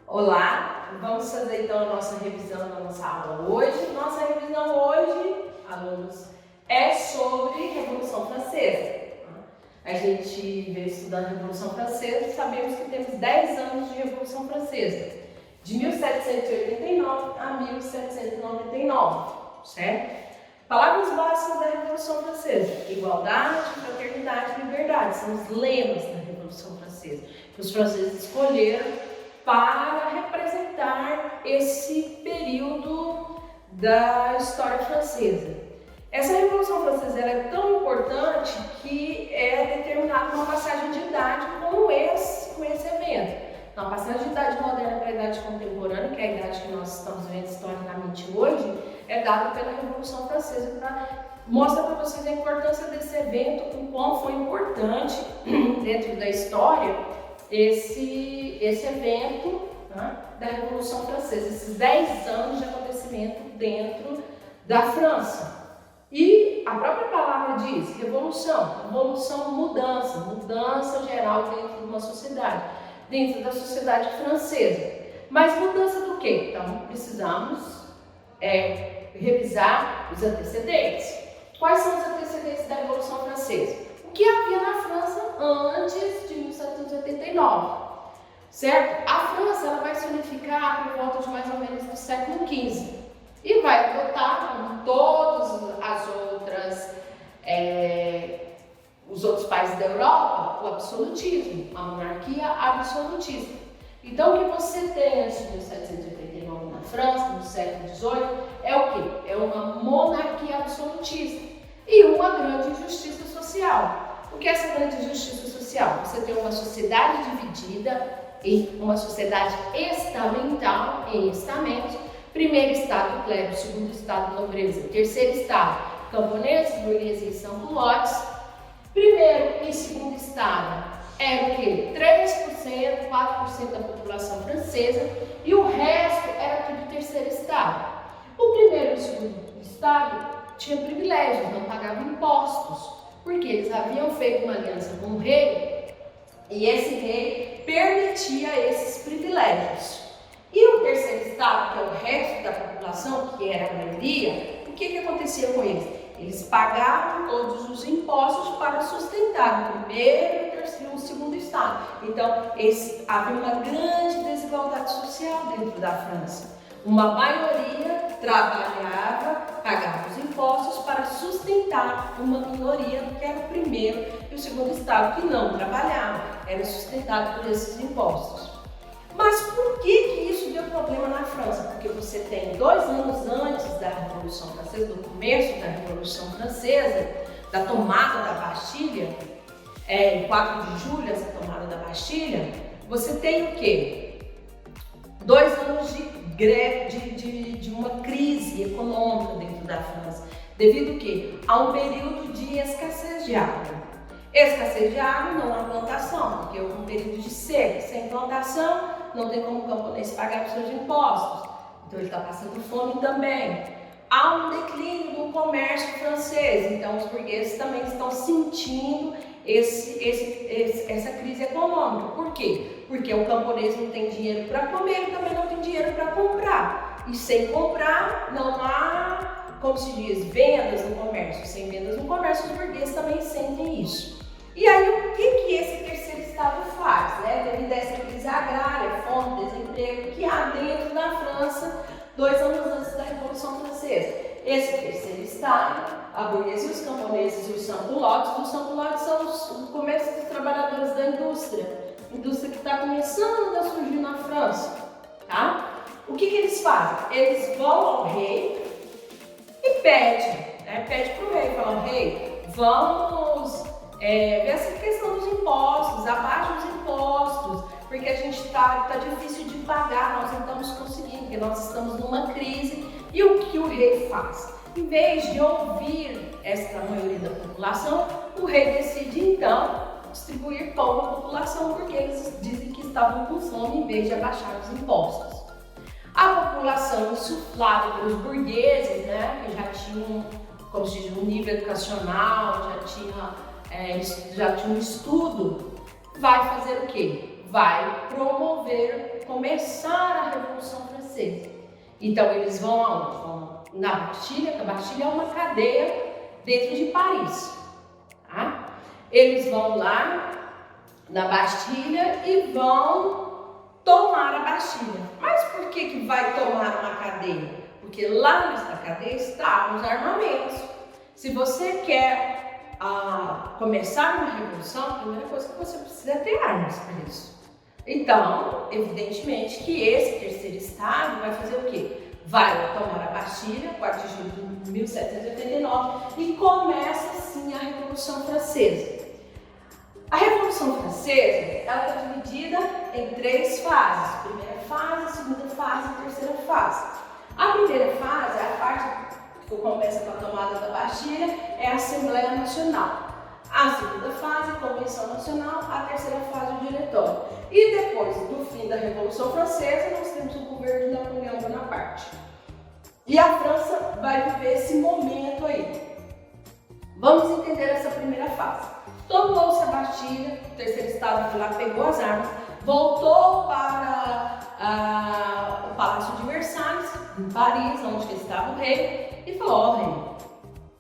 Olá, vamos fazer então a nossa revisão da nossa aula hoje. Nossa revisão hoje, alunos, é sobre Revolução Francesa. A gente veio estudando a Revolução Francesa e sabemos que temos 10 anos de Revolução Francesa, de 1789 a 1799, certo? Palavras básicas da Revolução Francesa: igualdade, fraternidade e liberdade. São os lemas da Revolução Francesa, que os franceses escolheram para representar esse período da história francesa. Essa Revolução Francesa é tão importante que é determinada uma passagem de idade com esse evento. Então, a passagem de idade moderna para a idade contemporânea, que é a idade que nós estamos vendo historicamente hoje, é dada pela Revolução Francesa para mostrar para vocês a importância desse evento, o quão foi importante dentro da história esse evento, né, da Revolução Francesa, esses 10 anos de acontecimento dentro da França. E a própria palavra diz revolução, mudança geral dentro de uma sociedade, dentro da sociedade francesa. Mas mudança do quê? Então precisamos revisar os antecedentes. Quais são os antecedentes da Revolução Francesa? O que havia na França antes de 1789, certo? A França ela vai se unificar por volta de mais ou menos do século XV e vai adotar, como todas as outras, os outros países da Europa, o absolutismo, a monarquia absolutista. Então, o que você tem antes de 1789 na França, no século XVIII, é o quê? É uma monarquia absolutista e uma grande injustiça social. O que é essa grande injustiça social? Você tem uma sociedade dividida em uma sociedade estamental, em estamentos. Primeiro estado, plebe; segundo estado, nobreza; terceiro estado, camponeses, burguesia e sans-culottes. Primeiro e segundo estado era o quê? 3%, 4% da população francesa e o resto era tudo terceiro estado. O primeiro e o segundo estado tinha privilégios, não pagavam impostos, porque eles haviam feito uma aliança com o rei e esse rei permitia esses privilégios. E o terceiro estado, que é o resto da população, que era a maioria, o que acontecia com eles? Eles pagavam todos os impostos para sustentar o primeiro, o terceiro e o segundo estado. Então, havia uma grande desigualdade social dentro da França. Uma maioria trabalhava, pagava os impostos para sustentar uma minoria, que era o primeiro e o segundo estado, que não trabalhava, era sustentado por esses impostos. Mas por que isso deu problema na França? Porque você tem 2 anos antes da Revolução Francesa, do começo da Revolução Francesa, da tomada da Bastilha, em 4 de julho, essa tomada da Bastilha, você tem o quê? 2 anos de greve, de uma crise econômica dentro da França, devido ao quê? A um período de escassez de água. Escassez de água, não há plantação, porque houve um período de seca. Sem plantação, não tem como o camponês pagar os seus impostos, então ele está passando fome também. Há um declínio do comércio francês, então os burgueses também estão sentindo essa crise econômica. Por quê? Porque o camponês não tem dinheiro para comer e também não tem dinheiro para comprar. E sem comprar, não há, como se diz, vendas no comércio. Sem vendas no comércio, os burgueses também sentem isso. E aí, o que esse terceiro estado faz, né? Devido a essa crise agrária, fome, desemprego que há dentro da França 2 anos antes da Revolução Francesa. Esse terceiro estado, a burguesia, os camponeses e os sans-culottes. Os sans-culottes são o começo dos trabalhadores da indústria que está começando a surgir na França, tá? O que eles fazem? Eles vão ao rei e pedem, né? Pede para o rei, falam: rei, vamos ver essa questão dos impostos, abaixa os impostos, porque a gente tá difícil de pagar, nós não estamos conseguindo, porque nós estamos numa crise. E o que o rei faz? Em vez de ouvir essa maioria da população, o rei decide então distribuir pão à população, porque eles dizem que estavam com fome, em vez de abaixar os impostos. A população, insuflada pelos burgueses, né, que já tinham, como se diz, um nível educacional, já tinha um estudo, vai fazer o quê? vai promover, começar a Revolução Francesa. Então eles vão aonde? Vão na Bastilha, que a Bastilha é uma cadeia dentro de Paris. Tá? Eles vão lá na Bastilha e vão tomar a Bastilha. Mas por que vai tomar uma cadeia? Porque lá nessa cadeia estavam os armamentos. Se você quer começar uma revolução, a primeira coisa que você precisa é ter armas para isso. Então, evidentemente que esse terceiro estado vai fazer o quê? Vai tomar a Bastilha, 4 de julho de 1789, e começa assim a Revolução Francesa. A Revolução Francesa ela está dividida em 3 fases: primeira fase, segunda fase e terceira fase. A primeira fase, a parte que começa com a tomada da Bastilha, é a Assembleia Nacional. A segunda fase, Convenção Nacional. A terceira fase, o Diretório. E depois do fim da Revolução Francesa, nós temos o governo de Napoleão Bonaparte. E a França vai viver esse momento aí. Vamos entender essa primeira fase. Tomou-se a Bastilha, o terceiro estado foi lá, pegou as armas, voltou para o Palácio de Versalhes, em Paris, onde estava o rei, e falou: ó, rei,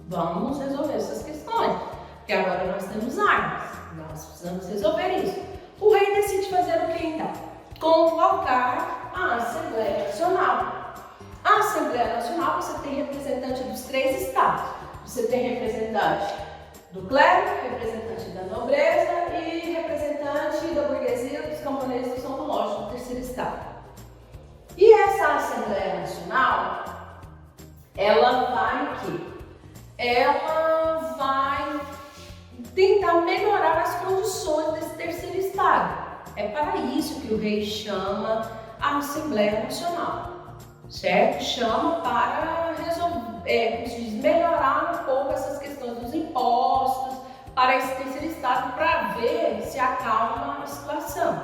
vamos resolver essas questões, porque agora nós temos armas, nós precisamos resolver isso. O rei decide fazer o que então? Convocar a Assembleia Nacional. A Assembleia Nacional, você tem representante dos 3 estados. Você tem representante do clero, representante da nobreza e representante da burguesia, dos camponeses que são do norte, do terceiro estado. E essa Assembleia Nacional, ela vai tentar melhorar as condições desse terceiro estado. É para isso que o rei chama a Assembleia Nacional, certo? Chama para resolver, melhorar um pouco essas questões dos impostos para esse terceiro estado, para ver se acalma a situação.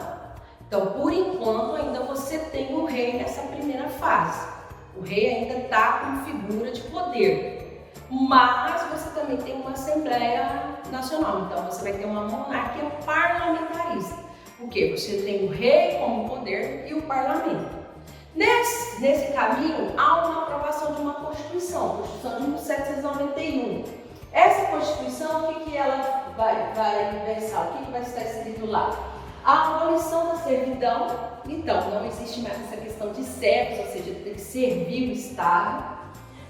Então, por enquanto, ainda você tem o rei nessa primeira fase. O rei ainda está como figura de poder, mas você também tem uma Assembleia Nacional. Então, você vai ter uma monarquia parlamentarista. O quê? Você tem o rei como poder e o parlamento. Nesse caminho, há uma aprovação de uma Constituição, a Constituição de 1791. Essa Constituição, o que ela vai versar? O que vai estar escrito lá? A abolição da servidão. Então, não existe mais essa questão de servos, ou seja, tem que servir o Estado.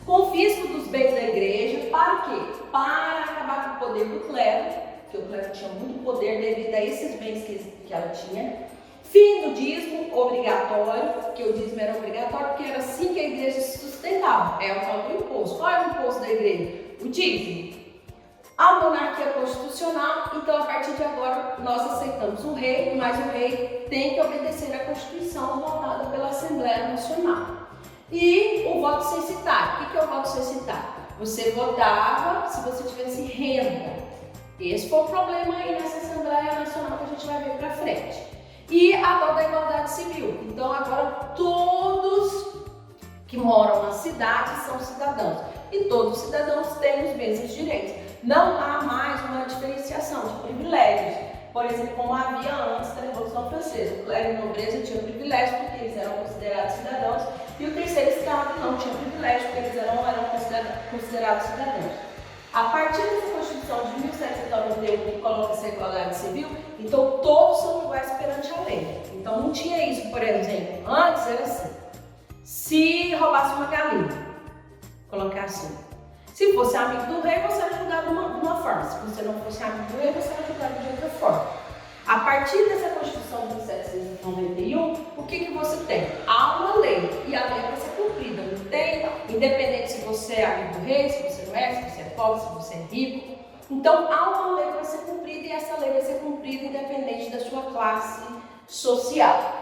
Confisco dos bens da igreja, para quê? Para acabar com o poder do clero, porque o clero tinha muito poder devido a esses bens que ela tinha. Fim do dízimo obrigatório, porque o dízimo era obrigatório, porque era assim que a igreja se sustentava. É o tal do imposto. Qual é o imposto da igreja? O dízimo. A monarquia constitucional, então a partir de agora nós aceitamos o rei, mas o rei tem que obedecer à Constituição votada pela Assembleia Nacional. E o voto censitário. O que é o voto censitário? Você votava se você tivesse renda. Esse foi o problema aí nessa Assembleia Nacional que a gente vai ver para frente. E a tal da igualdade civil. Então agora todos que moram na cidade são cidadãos. E todos os cidadãos têm os mesmos direitos. Não há mais uma diferenciação de privilégios. Por exemplo, como havia antes da Revolução Francesa. O clero e a nobreza tinham privilégio porque eles eram considerados cidadãos. E o terceiro estado não tinha privilégio porque eles eram considerados cidadãos. A partir dessa Constituição de 1791, que coloca essa igualdade civil, então todos são iguais perante a lei. Então não tinha isso, por exemplo, antes era assim: se roubasse uma galinha, colocar assim, se fosse amigo do rei, você era julgado de uma forma, se você não fosse amigo do rei, você era julgado de outra forma. A partir dessa Constituição de 1791, o que você tem? Há uma lei, e a lei é para ser cumprida, não tem? Independente se você é amigo do rei, se você não é, se você é pobre, se você é rico. Então, há uma lei para ser cumprida, e essa lei vai ser cumprida independente da sua classe social.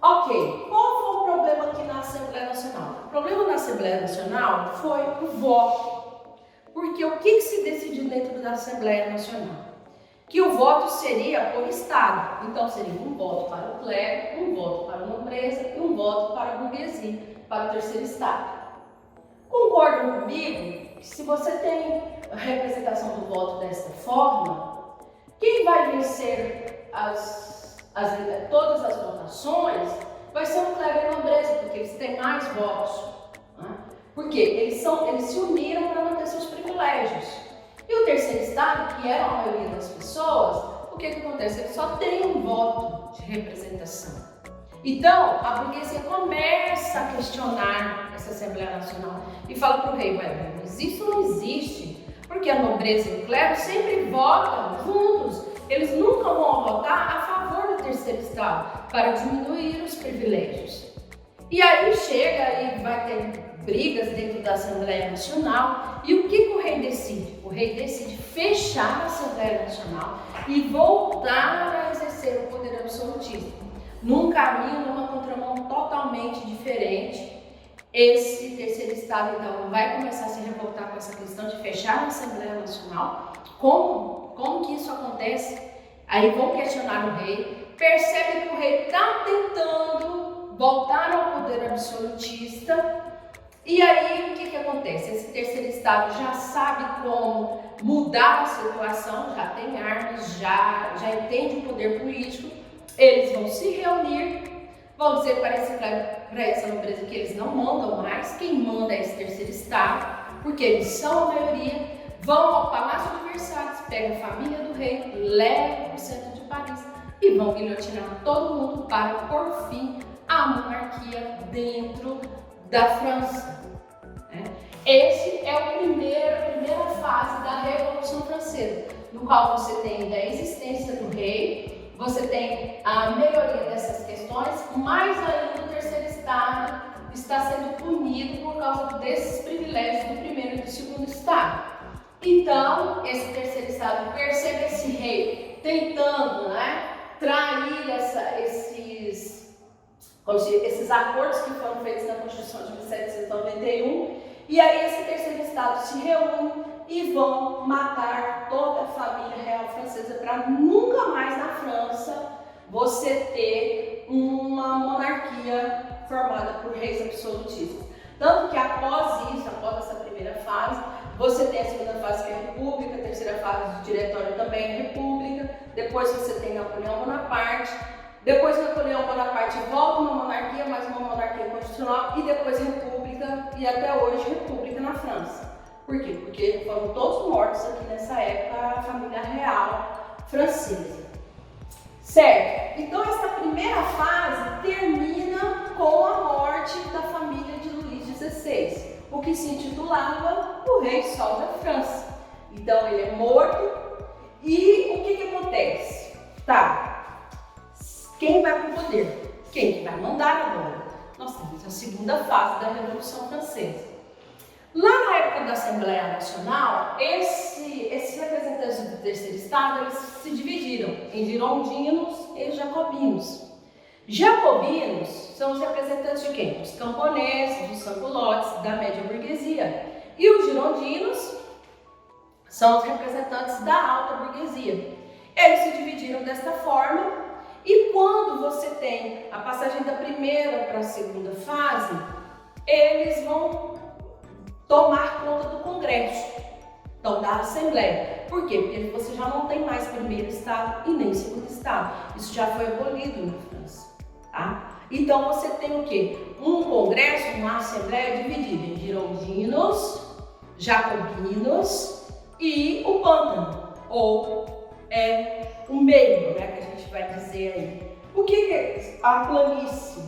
Ok, qual foi o problema aqui na Assembleia Nacional? O problema na Assembleia Nacional foi o voto. Porque o que se decidiu dentro da Assembleia Nacional? Que o voto seria por Estado. Então, seria um voto para o clero, um voto para a nobreza e um voto para a burguesia, para o terceiro Estado. Concordam comigo que se você tem a representação do voto desta forma, quem vai vencer as todas as votações, vai ser um clero e nobreza, porque eles têm mais votos. Né? Porque eles se uniram para manter seus privilégios. E o terceiro estado, que era a maioria das pessoas, o que acontece? Ele só tem um voto de representação. Então, a burguesia começa a questionar essa Assembleia Nacional e fala para o rei, mas isso não existe, porque a nobreza e o clero sempre votam juntos, eles nunca vão votar a favor do terceiro estado, para diminuir os privilégios. E aí chega e vai ter brigas dentro da Assembleia Nacional, e o que o rei decide? O rei decide fechar a Assembleia Nacional e voltar a exercer o poder absolutista. Num caminho, numa contramão totalmente diferente. Esse terceiro estado, então, vai começar a se revoltar com essa questão de fechar a Assembleia Nacional. Como que isso acontece? Aí vão questionar o rei, percebe que o rei está tentando voltar ao poder absolutista. E aí, o que acontece? Esse terceiro estado já sabe como mudar a situação, já tem armas, já entende o poder político. Eles vão se reunir, vão dizer para essa nobreza que eles não mandam mais, quem manda é esse terceiro estado, porque eles são a maioria, vão ao Palácio de Versalhes, pegam a família do rei, levam para o centro de Paris e vão guilhotinar todo mundo para pôr fim à monarquia dentro da França. Esse é a primeira fase da Revolução Francesa, no qual você tem a existência do rei, você tem a melhoria dessas questões, mais ainda o terceiro estado está sendo punido por causa desses privilégios do primeiro e do segundo estado. Então, esse terceiro estado percebe esse rei tentando trair esses acordos que foram feitos na Constituição de 1791, e aí esse terceiro estado se reúne e vão matar toda a família real francesa para nunca mais na França você ter uma monarquia formada por reis absolutistas. Tanto que após isso, após essa primeira fase, você tem a segunda fase que é a República, a terceira fase do Diretório também é a República, depois você tem Napoleão Bonaparte, depois Napoleão Bonaparte volta uma monarquia, mais uma monarquia constitucional e depois República e até hoje República na França. Por quê? Porque foram todos mortos aqui nessa época, a família real francesa. Certo? Então essa primeira fase termina com a morte da família de Luís XVI, o que se intitulava o Rei Sol da França. Então ele é morto e o que acontece? Quem vai para o poder? Quem que vai mandar agora? Nós temos a segunda fase da Revolução Francesa. Lá na época da Assembleia Nacional, esses representantes do terceiro estado eles se dividiram em girondinos e jacobinos. Jacobinos são os representantes de quem? Dos camponeses, dos sans-culottes, da média burguesia. E os girondinos são os representantes da alta burguesia. Eles se dividiram desta forma e quando você tem a passagem da primeira para a segunda fase, eles vão tomar conta do Congresso, então da Assembleia. Por quê? Porque você já não tem mais primeiro estado e nem segundo estado. Isso já foi abolido na França. Tá? Então você tem o quê? Um Congresso, uma Assembleia dividida em girondinos, jacobinos e o pântano, ou o meio, que a gente vai dizer aí. O que é a planície,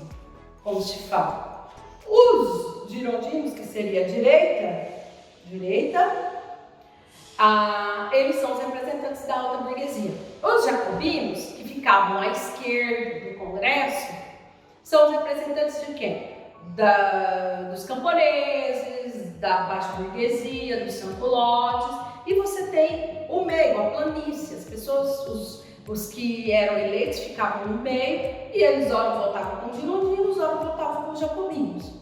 como se fala? Os girondinos, que seria a direita, eles são os representantes da alta burguesia. Os jacobinos, que ficavam à esquerda do Congresso, são os representantes de quem? Dos camponeses, da baixa burguesia, dos sans-culottes, e você tem o meio, a planície. As pessoas, os que eram eleitos ficavam no meio e eles ora votavam com os girondinos, ora votavam com os jacobinos.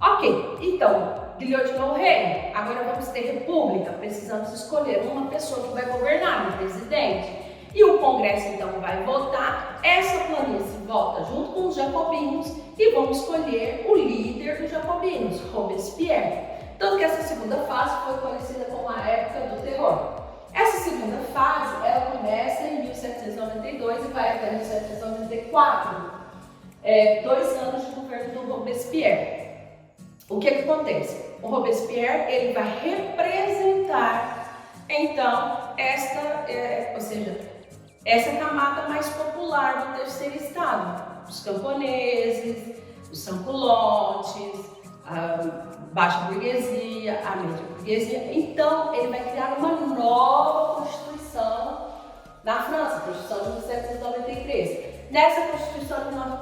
Ok, então, guilhotinou o rei, agora vamos ter república, precisamos escolher uma pessoa que vai governar, um presidente. E o Congresso então vai votar, essa planície vota junto com os jacobinos e vão escolher o líder dos jacobinos, Robespierre. Tanto que essa segunda fase foi conhecida como a época do terror. Essa segunda fase, ela começa em 1789. 1792 e vai até 1794. 2 anos de governo do Robespierre. O que acontece? O Robespierre ele vai representar então essa camada mais popular do terceiro estado, os camponeses, os sans-culottes, a baixa burguesia, a média burguesia. Então ele vai criar uma nova Constituição na França, a Constituição de 1793. Nessa Constituição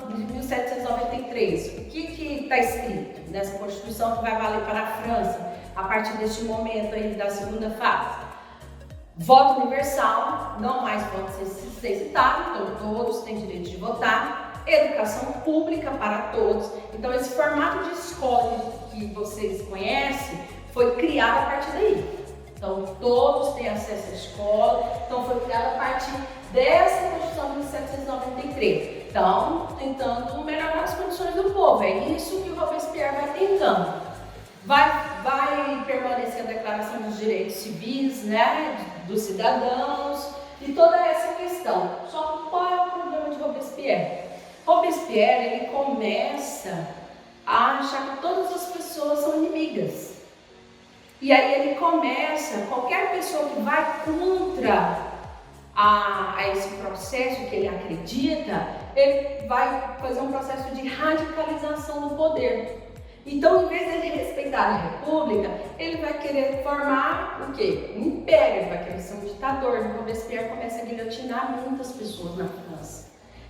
de 1793, o que está escrito nessa Constituição que vai valer para a França a partir deste momento aí da segunda fase? Voto universal, não mais voto censitário, então todos têm direito de votar. Educação pública para todos. Então esse formato de escola que vocês conhecem foi criado a partir daí. Então todos têm acesso à escola, então foi criado a partir dessa Constituição de 1793. Então, tentando melhorar as condições do povo. É isso que o Robespierre vai tentando. Vai permanecer a Declaração dos Direitos Civis, né, dos cidadãos e toda essa questão. Só que qual é o problema de Robespierre? Robespierre ele começa a achar que todas as pessoas são inimigas. E aí ele começa, qualquer pessoa que vai contra a esse processo que ele acredita, ele vai fazer um processo de radicalização no poder. Então, em vez de ele respeitar a república, ele vai querer formar o quê? Um império, ele vai querer ser um ditador. O Robespierre começa a guilhotinar muitas pessoas na França.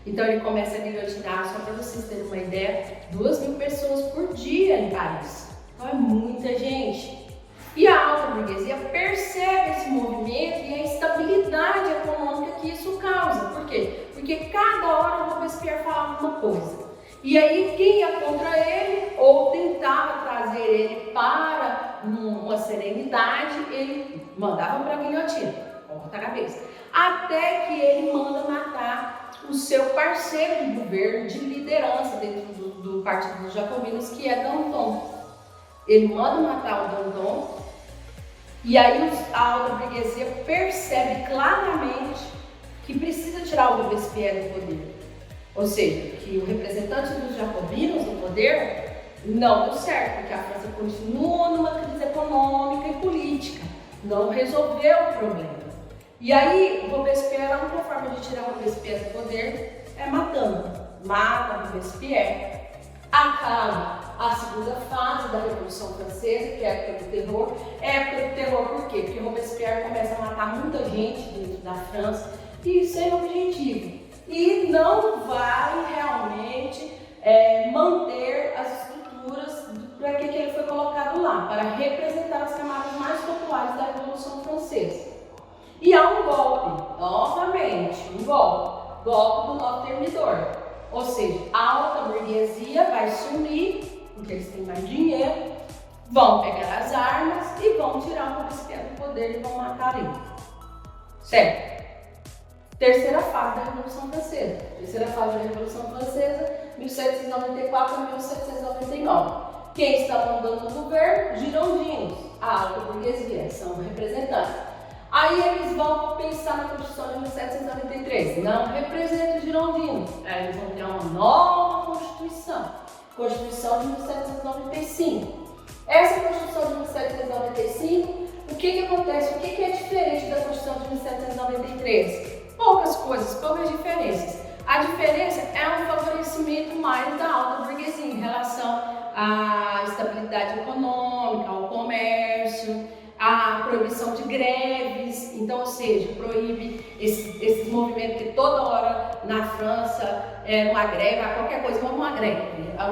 Então ele começa a guilhotinar, só para vocês terem uma ideia, 2.000 pessoas por dia em Paris. Então é muita gente. E a alta burguesia percebe esse movimento e a instabilidade econômica que isso causa. Por quê? Porque cada hora o Robespierre falava uma coisa. E aí quem ia contra ele ou tentava trazer ele para uma serenidade, ele mandava para a guilhotina, corta a cabeça. Até que ele manda matar o seu parceiro de governo, de liderança dentro do Partido dos Jacobinos, que é Danton. Ele manda matar o Danton. E aí a alta burguesia percebe claramente que precisa tirar o Robespierre do poder. Ou seja, que o representante dos jacobinos no poder não deu certo, porque a França continua numa crise econômica e política, não resolveu o problema. E aí o Robespierre, a única forma de tirar o Robespierre do poder é matando. Mata o Robespierre, acaba a segunda fase da Revolução Francesa, que é a época do terror. Época do terror por quê? Porque Robespierre começa a matar muita gente dentro da França e sem objetivo. E não vai realmente manter as estruturas para que ele foi colocado lá, para representar as camadas mais populares da Revolução Francesa. E há um golpe, novamente, um golpe do novo termidor. Ou seja, a alta burguesia vai se unir, porque eles têm mais dinheiro, vão pegar as armas e vão tirar o Robespierre do poder e vão matar ele. Certo? Terceira fase da Revolução Francesa. Terceira fase da Revolução Francesa, 1794 a 1799. Quem está mandando no governo? Girondinos, a alta burguesia, são representantes. Aí eles vão pensar na Constituição de 1793. Não representa os girondinos. Aí eles vão criar uma nova Constituição. Constituição de 1795. Essa Constituição de 1795, o que acontece? O que é diferente da Constituição de 1793? Poucas coisas, poucas diferenças. A diferença é um favorecimento mais da alta burguesia em relação à estabilidade econômica, ao comércio, à proibição de greves. Então, ou seja, proíbe esses movimentos que toda hora na França uma greve, qualquer coisa, vamos uma greve.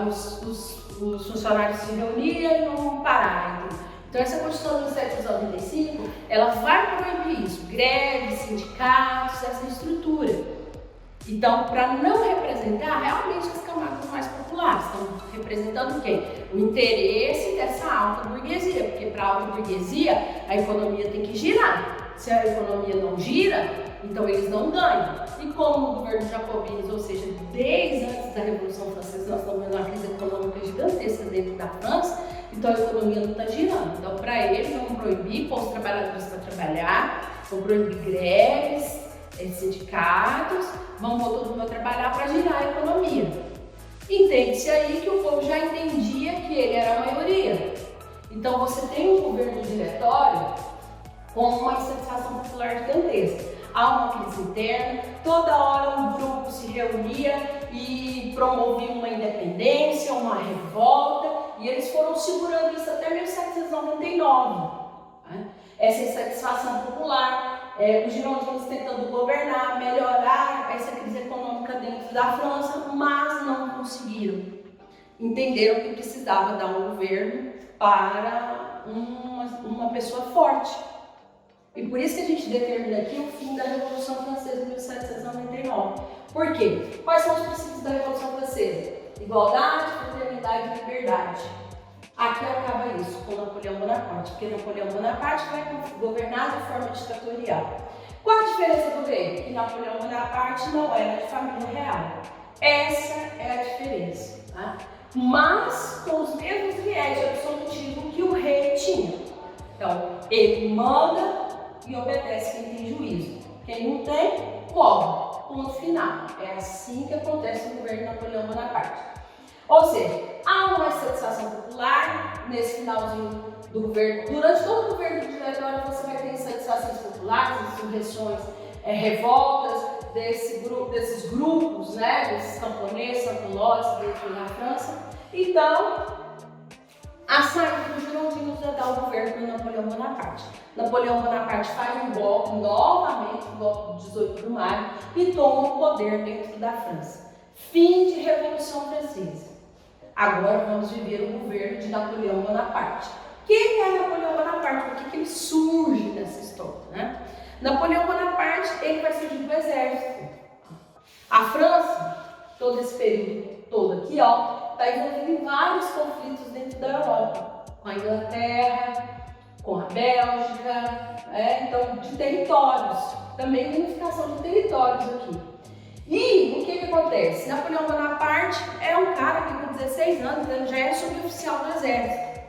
Os funcionários se reuniam e não pararam. Então essa Constituição de 1795, ela vai proibir isso, greves, sindicatos, essa estrutura. Então, para não representar realmente as camadas mais populares, estão representando o quê? O interesse dessa alta burguesia, porque para a alta burguesia a economia tem que girar. Se a economia não gira, então eles não ganham. E como o governo jacobino, ou seja, desde antes da Revolução Francesa, nós estamos vendo uma crise econômica gigantesca dentro da França, então a economia não está girando. Então, para eles, vão proibir os trabalhadores para trabalhar, vão proibir greves, sindicatos vão pôr todo mundo a trabalhar para girar a economia. Entende-se aí que o povo já entendia que ele era a maioria. Então você tem um governo diretório com uma insatisfação popular gigantesca. Há uma crise interna, toda hora um grupo se reunia e promovia uma independência, uma revolta, e eles foram segurando isso até 1799. Né? Essa insatisfação popular, os girondinos tentando governar, melhorar essa crise econômica dentro da França, mas não conseguiram. Entenderam que precisava dar um governo para uma pessoa forte. E por isso que a gente determina aqui o fim da Revolução Francesa de 1799. Por quê? Quais são os princípios da Revolução Francesa? Igualdade, fraternidade e liberdade. Aqui acaba isso com Napoleão Bonaparte, porque Napoleão Bonaparte vai governar de forma ditatorial. Qual a diferença do rei? Que Napoleão Bonaparte não era de família real. Essa é a diferença. Tá? Mas com os mesmos viés de absolutismo que o rei tinha. Então, ele manda e obedece quem tem juízo. Quem não tem, morre. Ponto final. É assim que acontece no governo de Napoleão Bonaparte. Ou seja, há uma insatisfação popular nesse finalzinho do governo. Durante todo o governo do diretório você vai ter insatisfações populares, insurreições, revoltas desses grupos, né, desses camponeses, camponeses dentro da França. Então, a saída dos girondinos é dar o governo para Napoleão Bonaparte. Napoleão Bonaparte faz um golpe, novamente, um golpe de 18 de maio, e toma o poder dentro da França. Fim de Revolução Francesa. Agora vamos viver o governo de Napoleão Bonaparte. Quem é Napoleão Bonaparte? Por que ele surge nessa história? Né? Napoleão Bonaparte ele vai surgir do exército. A França, todo esse período todo aqui, está envolvida em vários conflitos dentro da Europa, com a Inglaterra, com a Bélgica, então de territórios, também unificação de territórios aqui. E o que acontece? Napoleão Bonaparte é um cara que com 16 anos ele já é suboficial do exército.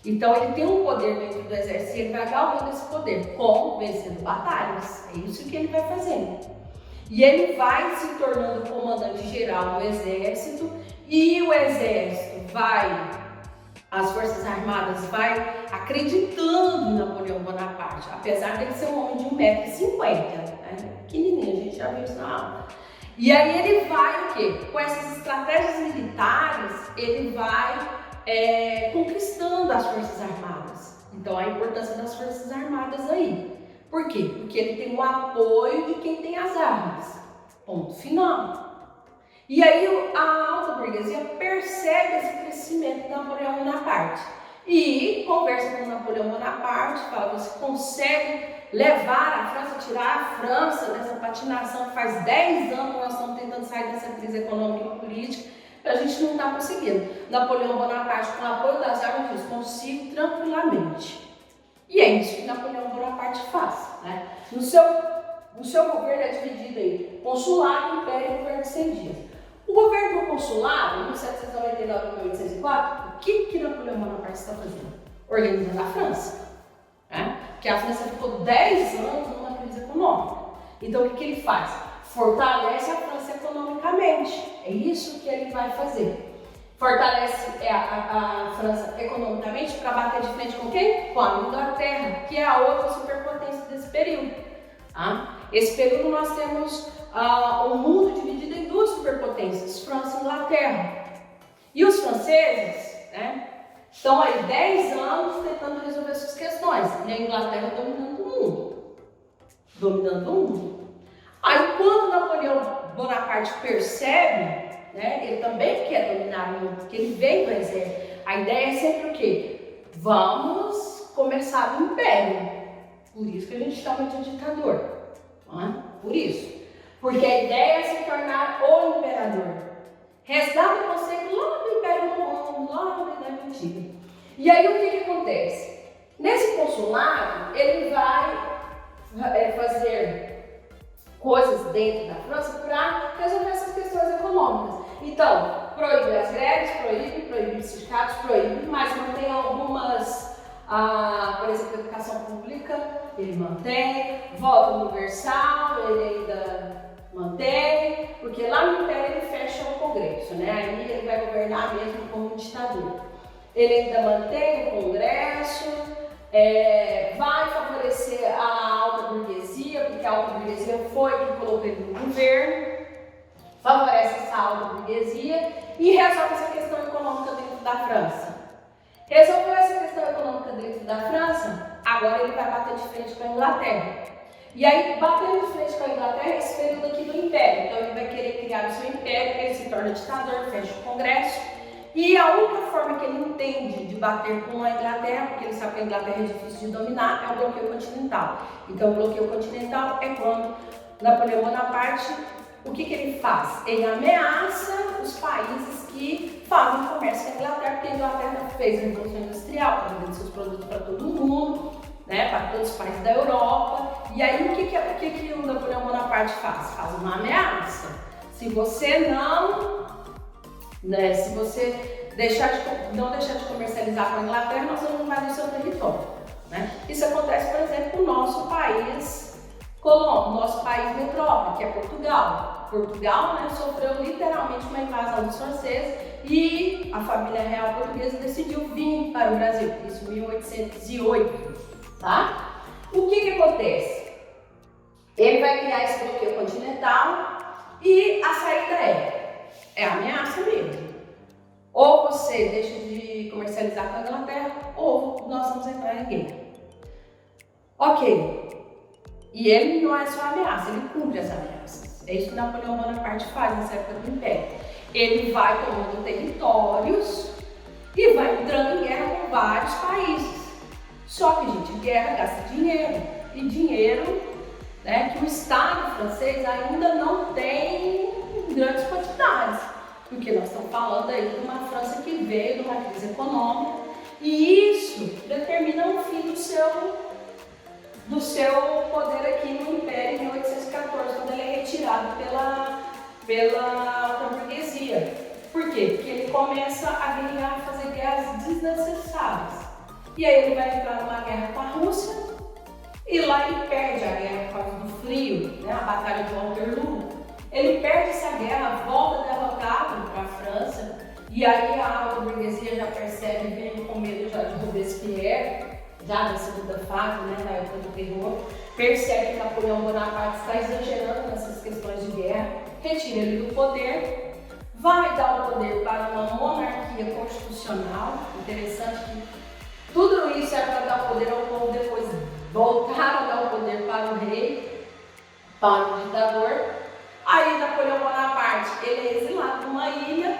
Então ele tem um poder dentro do exército e ele vai galgando esse poder, como vencendo batalhas. É isso que ele vai fazendo. E ele vai se tornando comandante geral do exército e o exército as forças armadas vai acreditando em Napoleão Bonaparte, apesar dele ser um homem de 1,50 m, pequenininho, a gente já viu isso na aula. E aí ele vai o quê? Com essas estratégias militares, ele vai conquistando as forças armadas. Então a importância das forças armadas aí. Por quê? Porque ele tem o apoio de quem tem as armas. Ponto final. E aí a alta burguesia percebe esse crescimento de Napoleão Bonaparte e conversa com Napoleão Bonaparte, fala: você consegue levar a França, tirar a França dessa patinação que faz 10 anos que nós estamos tentando sair dessa crise econômica e política, a gente não está conseguindo. Napoleão Bonaparte, com o apoio das armas, diz: consigo tranquilamente. E é isso que Napoleão Bonaparte faz. Né? O seu governo é dividido em consulado, império e governo de 100 dias. O governo do consulado, em 1799 e 1804, o que Napoleão Bonaparte está fazendo? Organizando a França. Né? Porque a França ficou 10 anos numa crise econômica. Então o que ele faz? Fortalece a França economicamente. É isso que ele vai fazer. Fortalece a França economicamente para bater de frente com quem? Com a Inglaterra, que é a outra superpotência desse período. Tá? Esse período nós temos o mundo dividido em duas superpotências, França e Inglaterra. E os franceses, né, estão aí 10 anos tentando resolver essas questões. E a Inglaterra dominando o mundo. Dominando o mundo. Aí quando Napoleão Bonaparte percebe, né, ele também quer dominar o mundo, porque ele veio do exército. A ideia é sempre o quê? Vamos começar o império. Por isso que a gente chama de ditador. Por isso. Porque a ideia é se tornar o imperador. Resgata o conceito lá do Império Romano, lá da Idade Antiga. E aí o que acontece? Nesse consulado, ele vai fazer coisas dentro da França para resolver essas questões econômicas. Então, proíbe as greves, proíbe os sindicatos, proíbe, mas mantém algumas por exemplo, a educação pública, ele mantém, voto universal, ele ainda mantém, porque lá no Império ele fecha o Congresso, né? Aí ele vai governar mesmo como ditador. Ele ainda mantém o Congresso, vai favorecer a alta burguesia, porque a alta burguesia foi quem colocou ele no governo, favorece essa alta burguesia e resolve essa questão econômica dentro da França. Resolveu essa questão econômica dentro da França, agora ele vai bater de frente com a Inglaterra. E aí, batendo de frente com a Inglaterra, esse período aqui do Império. Então ele vai querer criar o seu império, ele se torna ditador, fecha o Congresso. E a única forma que ele entende de bater com a Inglaterra, porque ele sabe que a Inglaterra é difícil de dominar, é o bloqueio continental. Então o bloqueio continental é quando Napoleão Bonaparte, o que ele faz? Ele ameaça os países que fazem comércio com a Inglaterra, porque a Inglaterra fez a Revolução Industrial, para vender seus produtos para todo mundo, né, para todos os países da Europa. E aí o que o Napoleão Bonaparte faz? Faz uma ameaça. Se você não deixar de comercializar com a Inglaterra, nós vamos invadir o seu território, né? Isso acontece, por exemplo, com o nosso país nosso país metrópole, que é Portugal. Portugal, né, sofreu literalmente uma invasão dos franceses e a família real portuguesa decidiu vir para o Brasil, isso em 1808, tá? O que acontece? Ele vai criar esse bloqueio continental e a saída é ameaça mesmo. Ou você deixa de comercializar com a Inglaterra, ou nós vamos entrar em guerra. Ok. E ele não é só ameaça, ele cumpre as ameaças. É isso que Napoleão Bonaparte faz nessa época do Império. Ele vai tomando territórios e vai entrando em guerra com vários países. Só que, gente, guerra gasta dinheiro. E dinheiro, né, que o Estado francês ainda não tem em grandes quantidades. Porque nós estamos falando aí de uma França que veio de uma crise econômica. E isso determina o fim do seu poder aqui no Império em 1814, quando ele é retirado pela burguesia. Por quê? Porque ele começa a guerrear, a fazer guerras desnecessárias. E aí ele vai entrar numa guerra com a Rússia, e lá ele perde a guerra por causa do frio, né? A Batalha de Waterloo. Ele perde essa guerra, volta derrotado para a França, e aí a alta burguesia já percebe, vem com medo já de Robespierre, já na segunda fase, né, na época do terror, percebe que Napoleão Bonaparte está exagerando nessas questões de guerra, retira ele do poder, vai dar o poder para uma monarquia constitucional. Interessante que tudo isso é para dar o poder ao povo, depois voltar a dar o poder para o rei, para o ditador. Aí Napoleão Bonaparte, ele é exilado numa ilha,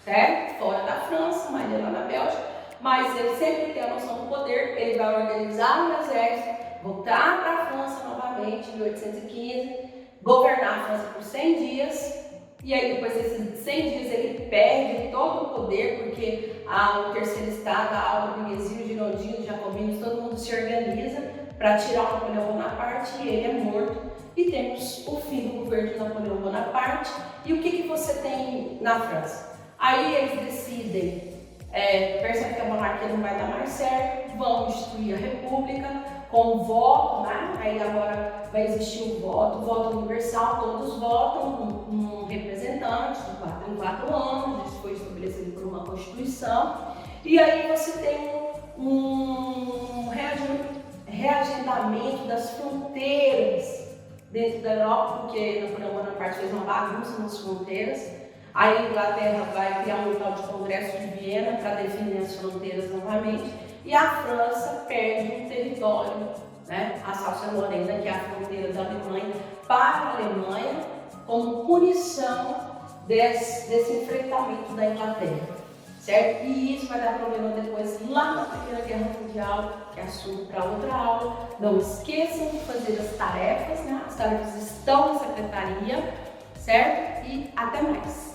certo? Fora da França, uma ilha lá na Bélgica. Mas ele sempre tem a noção do poder, ele vai organizar um exército, voltar para a França novamente em 1815, governar a França por 100 dias, e aí depois desses 100 dias ele perde todo o poder, porque o terceiro estado, a alta burguesia, o girondino, os jacobinos, todo mundo se organiza para tirar o Napoleão Bonaparte e ele é morto. E temos o fim do governo de Napoleão Bonaparte. E o que você tem na França? Aí eles decidem, percebem que a monarquia não vai dar mais certo, vão instituir a república com voto, né? Aí agora vai existir o voto universal, todos votam um representante de 4 em 4 anos, isso foi estabelecido por uma constituição. E aí você tem um reagendamento das fronteiras dentro da Europa, porque Napoleão Bonaparte fez uma bagunça nas fronteiras. A Inglaterra vai criar um tal de Congresso de Viena para definir as fronteiras novamente, e a França perde um território, né, a Alsácia-Lorena, que é a fronteira da Alemanha, para a Alemanha, como punição desse enfrentamento da Inglaterra, certo? E isso vai dar problema depois lá na Primeira Guerra Mundial, que é assunto para outra aula. Não esqueçam de fazer as tarefas, né? As tarefas estão na secretaria, certo? E até mais!